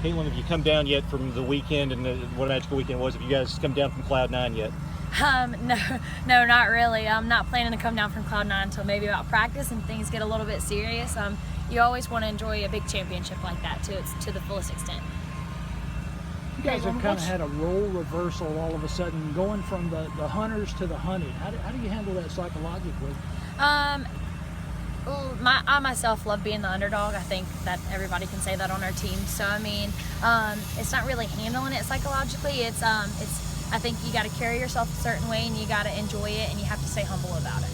Kaitlin, have you come down yet from the weekend and what a magical weekend was? Have you guys come down from Cloud 9 yet? No, not really. I'm not planning to come down from Cloud 9 until maybe about practice and things get a little bit serious. You always want to enjoy a big championship like that to the fullest extent. You guys have kind of had a role reversal all of a sudden, going from the hunters to the hunted. How do you handle that psychologically? I myself love being the underdog. I think that everybody can say that on our team. So I mean, it's not really handling it psychologically. It's I think you got to carry yourself a certain way and you got to enjoy it and you have to stay humble about it.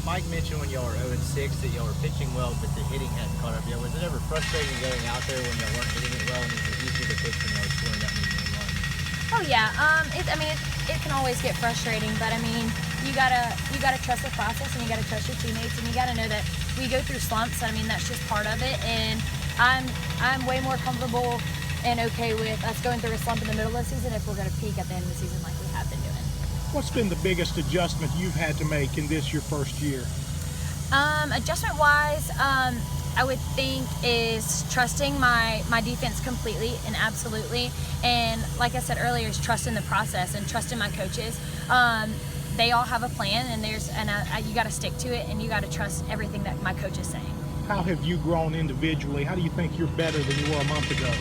Mike mentioned when y'all were 0-6 that y'all were pitching well, but the hitting hadn't caught up yet. Was it ever frustrating going out there when y'all weren't hitting it well, and is it easier to pitch when y'all were scoring that many runs? Oh yeah, it can always get frustrating, but I mean, you gotta trust the process and you gotta trust your teammates and you gotta know that we go through slumps. I mean, that's just part of it, and I'm way more comfortable and okay with us going through a slump in the middle of the season if we're gonna peak at the end of the season like we have been doing. What's been the biggest adjustment you've had to make in this your first year? Adjustment-wise, I would think is trusting my defense completely and absolutely. And like I said earlier, is trusting the process and trusting my coaches. They all have a plan, and you got to stick to it, and you got to trust everything that my coach is saying. How have you grown individually? How do you think you're better than you were a month ago?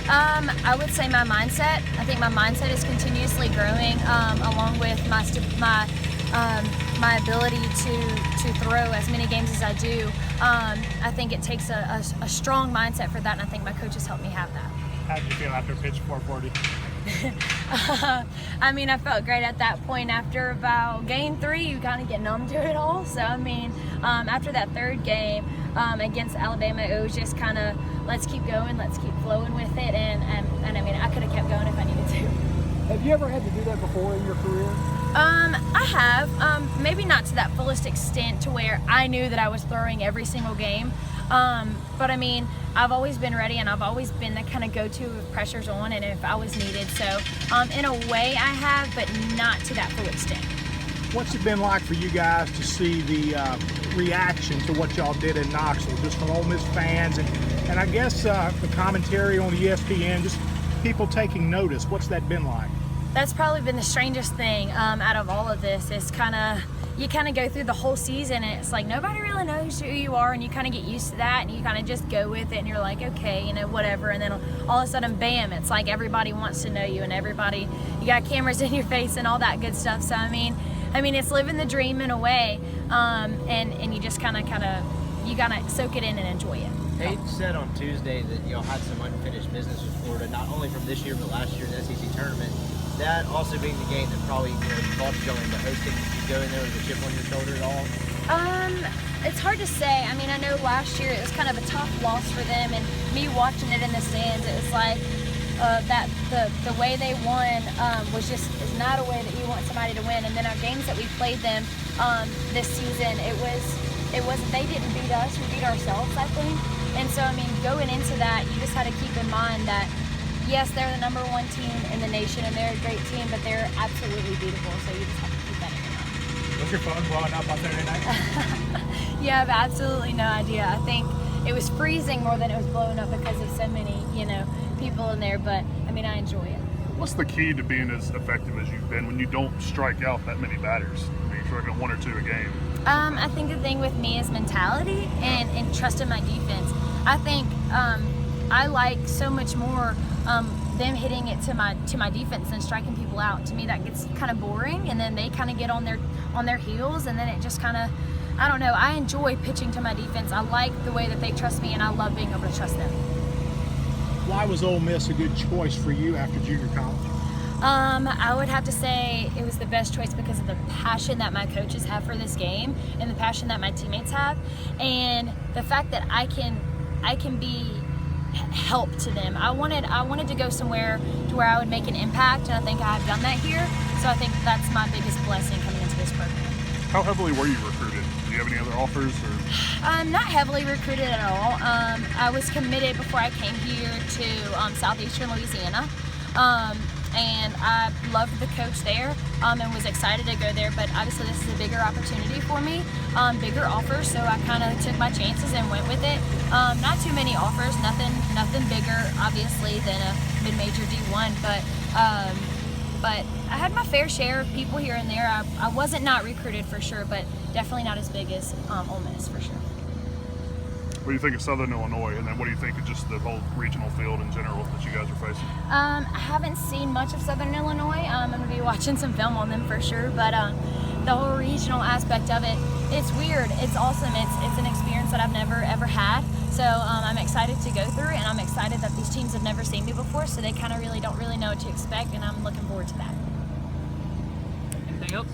I would say my mindset. I think my mindset is continuously growing, along with my ability to throw as many games as I do. I think it takes a strong mindset for that, and I think my coaches helped me have that. How did you feel after pitch 440? I mean, I felt great at that point. After about game 3, you kind of get numb to it all. So, I mean, after that third game against Alabama, it was just kind of, let's keep going, let's keep flowing with it. And I mean, I could have kept going if I needed to. Have you ever had to do that before in your career? I have. Maybe not to that fullest extent to where I knew that I was throwing every single game. But I mean, I've always been ready, and I've always been the kind of go-to if pressure's on and if I was needed. So in a way I have, but not to that full extent. What's it been like for you guys to see the reaction to what y'all did in Knoxville, just from Ole Miss fans and I guess the commentary on ESPN, just people taking notice? What's that been like? That's probably been the strangest thing out of all of this. Is you kind of go through the whole season and it's like nobody really knows who you are, and you kind of get used to that and you kind of just go with it and you're like, okay, you know, whatever. And then all of a sudden, bam, it's like everybody wants to know you and you got cameras in your face and all that good stuff. So I mean, it's living the dream in a way, and you just kind of you gotta soak it in and enjoy it. Tate said on Tuesday that y'all had some unfinished business with Florida, not only from this year but last year in the SEC tournament. That also being the game that probably involved y'all into hosting. Did you go in there with a chip on your shoulder at all? It's hard to say. I mean, I know last year it was kind of a tough loss for them, and me watching it in the stands, it was like that the way they won is not a way that you want somebody to win. And then our games that we played them this season, it was they didn't beat us, we beat ourselves, I think. And so I mean, going into that, you just had to keep in mind that yes, they're the #1 team in the nation and they're a great team, but they're absolutely beautiful. So you just have to keep that in mind. Was your phone blowing up on Saturday night? Yeah, I have absolutely no idea. I think it was freezing more than it was blowing up because of so many, people in there. But I mean, I enjoy it. What's the key to being as effective as you've been when you don't strike out that many batters? I mean, you're striking out 1 or 2 a game. I think the thing with me is mentality and trusting my defense. I think I like so much more them hitting it to my defense than striking people out. To me, that gets kind of boring, and then they kind of get on their heels, and then it just kind of, I don't know. I enjoy pitching to my defense. I like the way that they trust me, and I love being able to trust them. Why was Ole Miss a good choice for you after junior college? I would have to say it was the best choice because of the passion that my coaches have for this game and the passion that my teammates have, and the fact that I can be help to them. I wanted to go somewhere to where I would make an impact, and I think I've done that here. So I think that's my biggest blessing coming into this program. How heavily were you recruited? Do you have any other offers? Or? Not heavily recruited at all. I was committed before I came here to southeastern Louisiana. and I loved the coach there, and was excited to go there. But obviously this is a bigger opportunity for me, bigger offers, so I kind of took my chances and went with it. Not too many offers, nothing bigger obviously than a mid-major D1, but I had my fair share of people here and there. I wasn't not recruited for sure, but definitely not as big as Ole Miss for sure. What do you think of Southern Illinois, and then what do you think of just the whole regional field in general that you guys are facing? I haven't seen much of Southern Illinois. I'm going to be watching some film on them for sure, but the whole regional aspect of it, it's weird. It's awesome. It's an experience that I've never ever had. So I'm excited to go through it, and I'm excited that these teams have never seen me before, so they kind of don't really know what to expect, and I'm looking forward to that. Anything else?